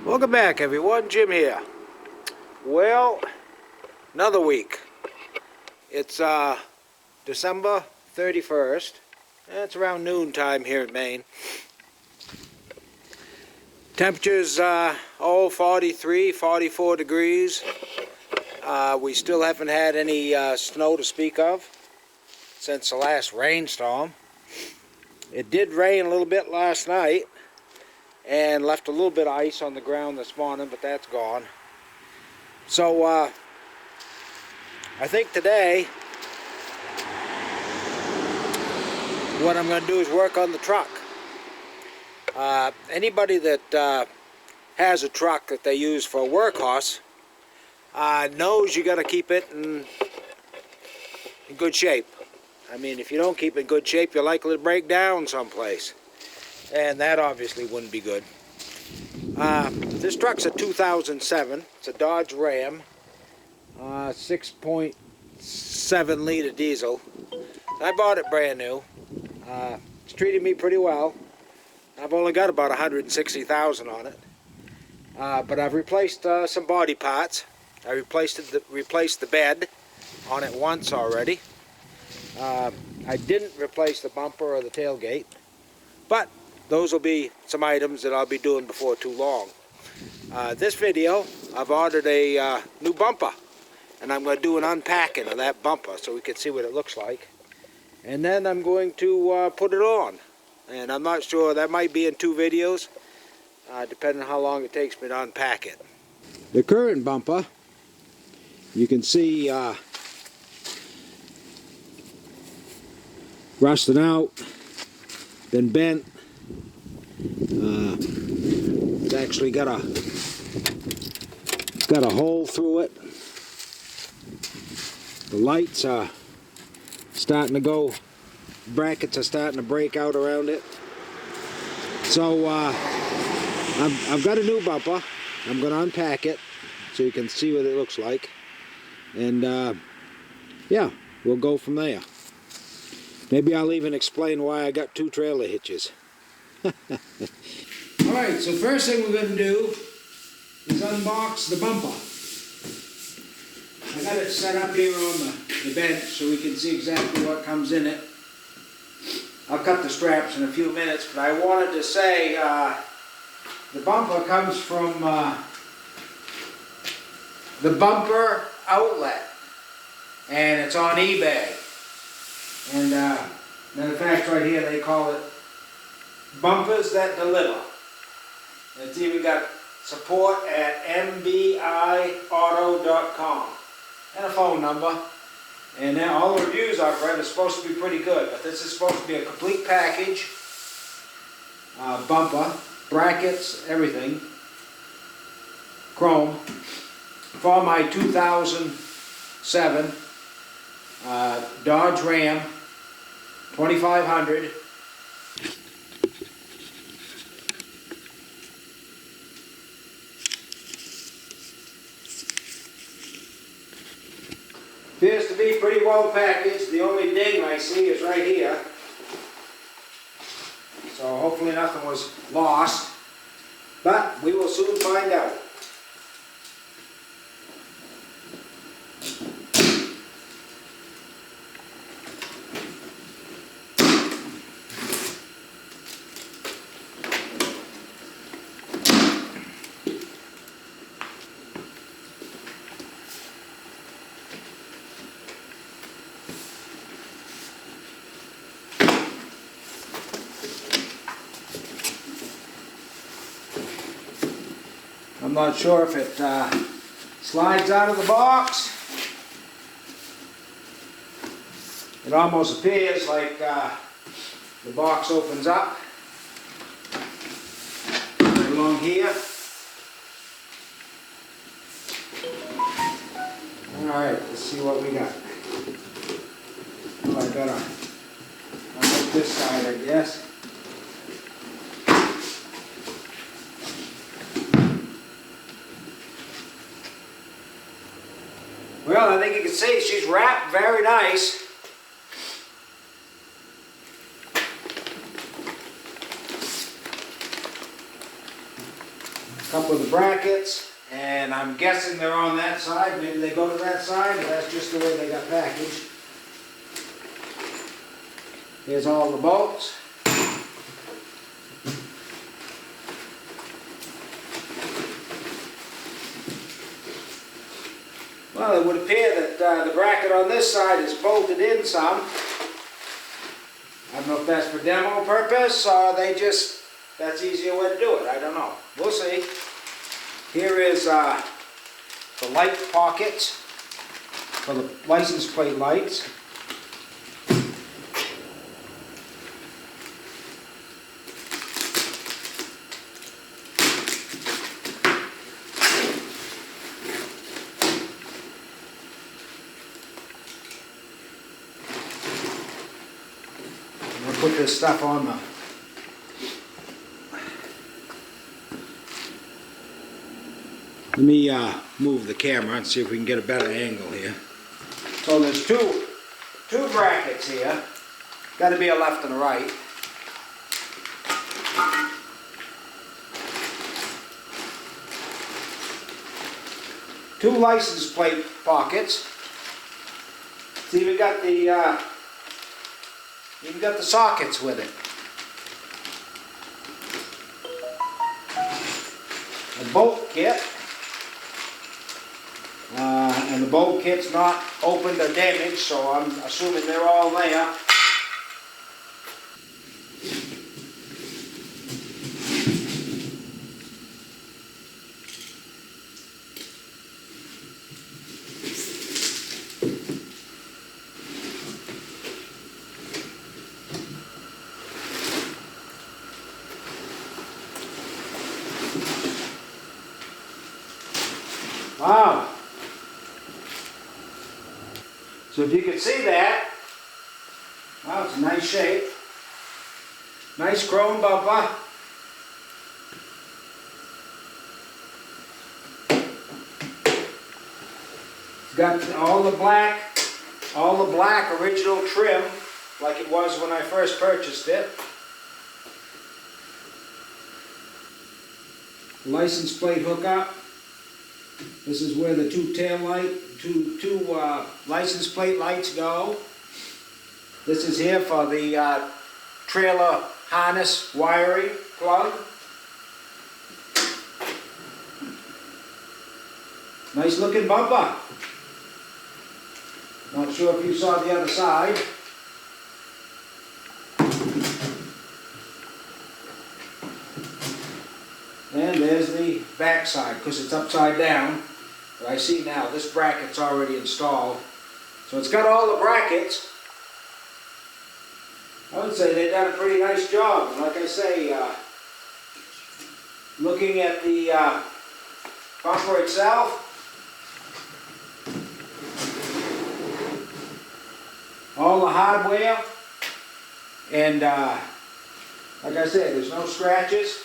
Welcome back, everyone. Jim here. Well, another week. It's December 31st. It's around noon time here in Maine. Temperatures 43, 44 degrees. We still haven't had any snow to speak of since the last rainstorm. It did rain a little bit last night and left a little bit of ice on the ground this morning, but that's gone. So I think today what I'm going to do is work on the truck. Anybody that has a truck that they use for a workhorse knows you got to keep it in good shape. I mean, if you don't keep it in good shape, you're likely to break down someplace, and that obviously wouldn't be good. This truck's a 2007. It's a Dodge Ram, 6.7 liter diesel. I bought it brand new. It's treated me pretty well. I've only got about 160,000 on it, but I've replaced some body parts. I replaced the bed on it once already. I didn't replace the bumper or the tailgate, but those will be some items that I'll be doing before too long. This video, I've ordered a new bumper, and I'm going to do an unpacking of that bumper so we can see what it looks like. And then I'm going to put it on. And I'm not sure, that might be in 2 videos, depending on how long it takes me to unpack it. The current bumper, you can see rusting out, been bent. It's actually got a hole through it. The lights are starting to go, brackets are starting to break out around it. So I've got a new bumper. I'm going to unpack it so you can see what it looks like. And yeah, we'll go from there. Maybe I'll even explain why I got 2 trailer hitches. Alright, so first thing we're going to do is unbox the bumper. I got it set up here on the bench so we can see exactly what comes in it. I'll cut the straps in a few minutes, but I wanted to say the bumper comes from the Bumper Outlet, and it's on eBay. And matter of fact, right here they call it Bumpers That Deliver. And it's even got support at mbiauto.com and a phone number. And now all the reviews I've read are supposed to be pretty good, but this is supposed to be a complete package. Bumper, brackets, everything. Chrome. For my 2007 Dodge Ram 2500. Appears to be pretty well packaged. The only ding I see is right here. So hopefully nothing was lost. But we will soon find out. I'm not sure if it slides out of the box. It almost appears like the box opens up right along here. Alright, let's see what we got. Oh, I better look this side, I guess. Well, I think you can see she's wrapped very nice. couple of the brackets, and I'm guessing they're on that side. Maybe they go to that side, but that's just the way they got packaged. Here's all the bolts. Well, it would appear that the bracket on this side is bolted in some. I don't know if that's for demo purpose or that's easier way to do it. I don't know. We'll see. Here is the light pockets for the license plate lights. I'll put this stuff on the Let me move the camera and see if we can get a better angle here. So there's two brackets here. Got to be a left and a right. Two license plate pockets. It's even got the sockets with it. A bolt kit. And the bolt kit's not opened or damaged, so I'm assuming they're all there. Wow. So if you can see that, wow, it's a nice shape. Nice chrome bumper. It's got all the black original trim, like it was when I first purchased it. License plate hookup. This is where the two license plate lights go. This is here for the trailer harness wiring plug. Nice looking bumper. Not sure if you saw the other side. And there's the back side, because it's upside down. But I see now this bracket's already installed. So it's got all the brackets. I would say they've done a pretty nice job. And like I say, looking at the bumper itself, all the hardware, and like I said, there's no scratches.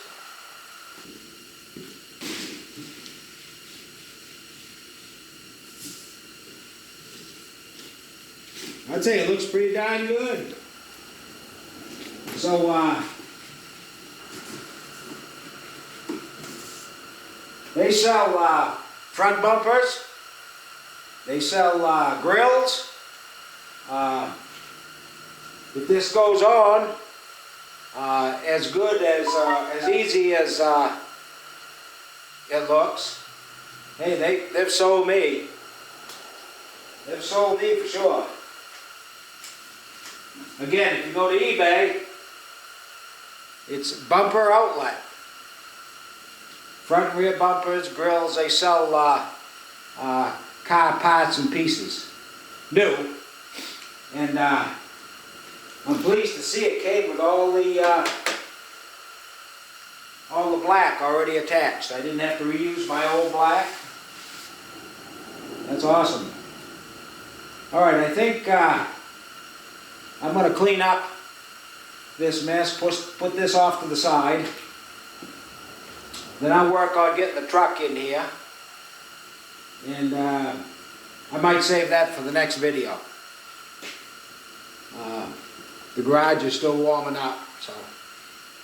I'd say it looks pretty darn good. So, they sell front bumpers, they sell grills. If this goes on, as good as easy as it looks, hey, they've sold me. They've sold me for sure. Again, if you go to eBay, it's bumper outlet. Front and rear bumpers, grills, they sell car parts and pieces. New. And I'm pleased to see it came with all the black already attached. I didn't have to reuse my old black. That's awesome. Alright, I think I'm going to clean up this mess, put this off to the side. Then I'll work on getting the truck in here. And I might save that for the next video. The garage is still warming up. So,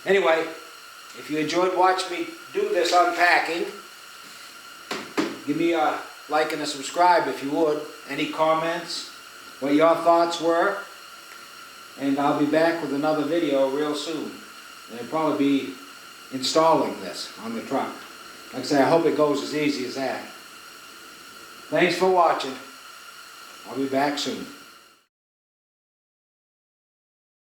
anyway, If you enjoyed watching me do this unpacking, give me a like and a subscribe if you would. Any comments, what your thoughts were, and I'll be back with another video real soon. And I'll probably be installing this on the truck. Like I say, I hope it goes as easy as that. Thanks for watching. I'll be back soon.